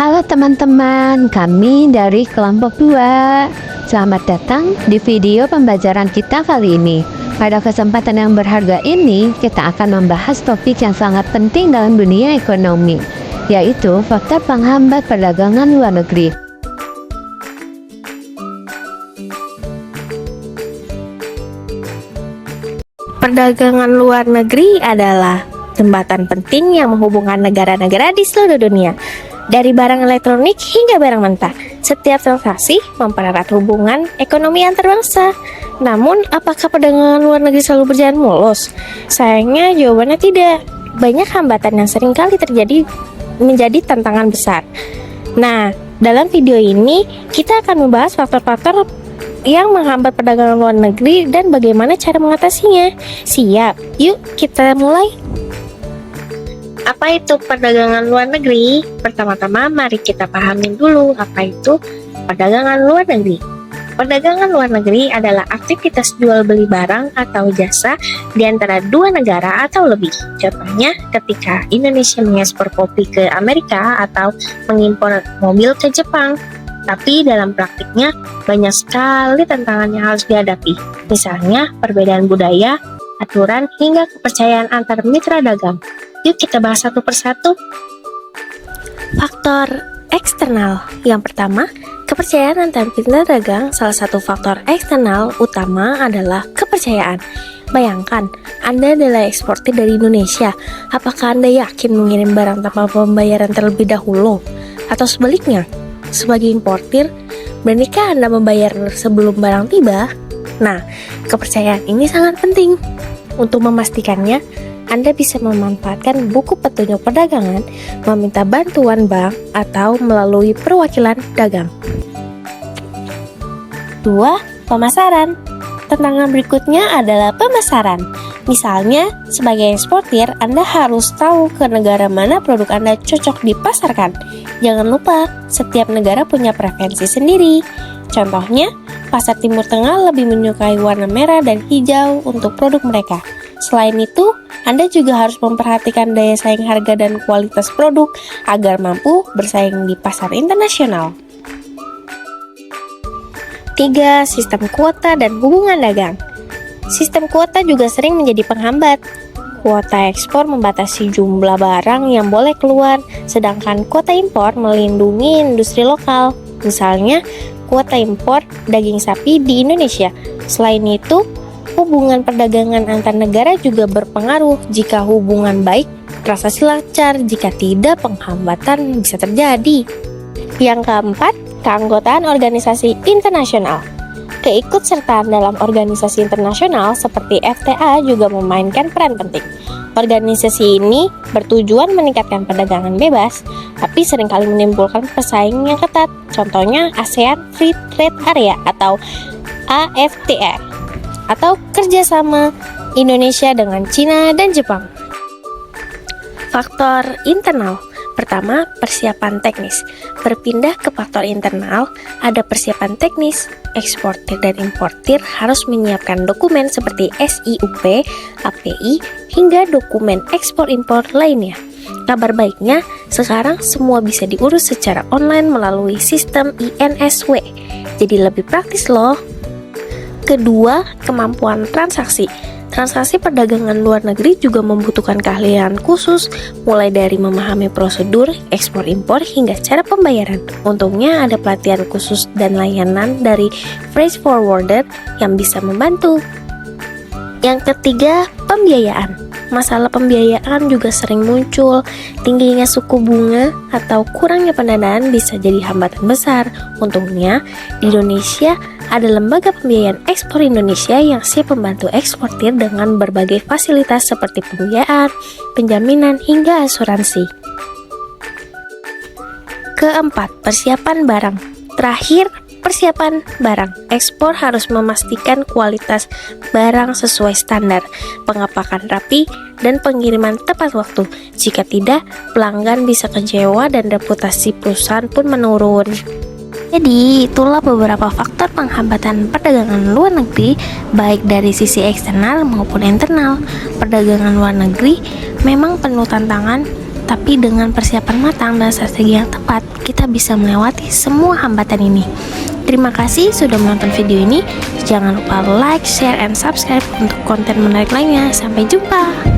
Halo teman-teman, kami dari kelompok 2. Selamat datang di video pembelajaran kita kali ini. Pada kesempatan yang berharga ini, kita akan membahas topik yang sangat penting dalam dunia ekonomi, yaitu faktor penghambat perdagangan luar negeri. Perdagangan luar negeri adalah jembatan penting yang menghubungkan negara-negara di seluruh dunia. Dari barang elektronik hingga barang mentah, setiap transaksi mempererat hubungan ekonomi antar bangsa. Namun, apakah perdagangan luar negeri selalu berjalan mulus? Sayangnya jawabannya tidak. Banyak hambatan yang seringkali terjadi menjadi tantangan besar. Nah, dalam video ini kita akan membahas faktor-faktor yang menghambat perdagangan luar negeri dan bagaimana cara mengatasinya. Siap? Yuk kita mulai. Apa itu perdagangan luar negeri? Pertama-tama mari kita pahamin dulu apa itu perdagangan luar negeri. Perdagangan luar negeri adalah aktivitas jual beli barang atau jasa di antara dua negara atau lebih. Contohnya ketika Indonesia mengekspor kopi ke Amerika atau mengimpor mobil ke Jepang. Tapi dalam praktiknya banyak sekali tantangan yang harus dihadapi. Misalnya perbedaan budaya, aturan, hingga kepercayaan antar mitra dagang. Yuk kita bahas satu persatu. Faktor eksternal. Yang pertama, kepercayaan antar mitra dagang. Salah satu faktor eksternal utama adalah kepercayaan. Bayangkan, Anda adalah eksportir dari Indonesia. Apakah Anda yakin mengirim barang tanpa pembayaran terlebih dahulu? Atau sebaliknya, sebagai importir, beranikah Anda membayar sebelum barang tiba? Nah, kepercayaan ini sangat penting. Untuk memastikannya, Anda bisa memanfaatkan buku petunjuk perdagangan, meminta bantuan bank, atau melalui perwakilan dagang. 2. Pemasaran. Tantangan berikutnya adalah pemasaran. Misalnya, sebagai eksportir, Anda harus tahu ke negara mana produk Anda cocok dipasarkan. Jangan lupa, setiap negara punya preferensi sendiri. Contohnya, pasar Timur Tengah lebih menyukai warna merah dan hijau untuk produk mereka. Selain itu, Anda juga harus memperhatikan daya saing harga dan kualitas produk agar mampu bersaing di pasar internasional. 3. Sistem kuota dan hubungan dagang. Sistem kuota juga sering menjadi penghambat. Kuota ekspor membatasi jumlah barang yang boleh keluar, sedangkan kuota impor melindungi industri lokal. Misalnya, kuota impor daging sapi di Indonesia. Selain itu, hubungan perdagangan antar negara juga berpengaruh. Jika hubungan baik, transaksi lancar. Jika tidak, penghambatan bisa terjadi. Yang keempat, keanggotaan organisasi internasional. Keikutsertaan dalam organisasi internasional seperti FTA juga memainkan peran penting. Organisasi ini bertujuan meningkatkan perdagangan bebas, tapi seringkali menimbulkan persaingan yang ketat. Contohnya ASEAN Free Trade Area atau AFTA, atau kerjasama Indonesia dengan Cina dan Jepang. Faktor internal. Pertama, persiapan teknis. Berpindah ke faktor internal, ada persiapan teknis. Eksportir dan importir harus menyiapkan dokumen seperti SIUP, API, hingga dokumen ekspor-impor lainnya. Kabar baiknya, sekarang semua bisa diurus secara online melalui sistem INSW. Jadi lebih praktis loh. Kedua, kemampuan transaksi. Transaksi perdagangan luar negeri juga membutuhkan keahlian khusus, mulai dari memahami prosedur ekspor-impor hingga cara pembayaran. Untungnya ada pelatihan khusus dan layanan dari freight forwarder yang bisa membantu. Yang ketiga, pembiayaan. Masalah pembiayaan juga sering muncul. Tingginya suku bunga atau kurangnya pendanaan bisa jadi hambatan besar. Untungnya, di Indonesia ada lembaga pembiayaan ekspor Indonesia yang siap membantu eksportir dengan berbagai fasilitas seperti pembiayaan, penjaminan, hingga asuransi. Keempat, persiapan barang. Terakhir, persiapan barang. Ekspor harus memastikan kualitas barang sesuai standar, pengepakan rapi, dan pengiriman tepat waktu. Jika tidak, pelanggan bisa kecewa dan reputasi perusahaan pun menurun. Jadi, itulah beberapa faktor penghambatan perdagangan luar negeri, baik dari sisi eksternal maupun internal. Perdagangan luar negeri memang penuh tantangan, Tapi dengan persiapan matang dan strategi yang tepat, kita bisa melewati semua hambatan ini. Terima kasih sudah menonton video ini. Jangan lupa like, share, and subscribe untuk konten menarik lainnya. Sampai jumpa.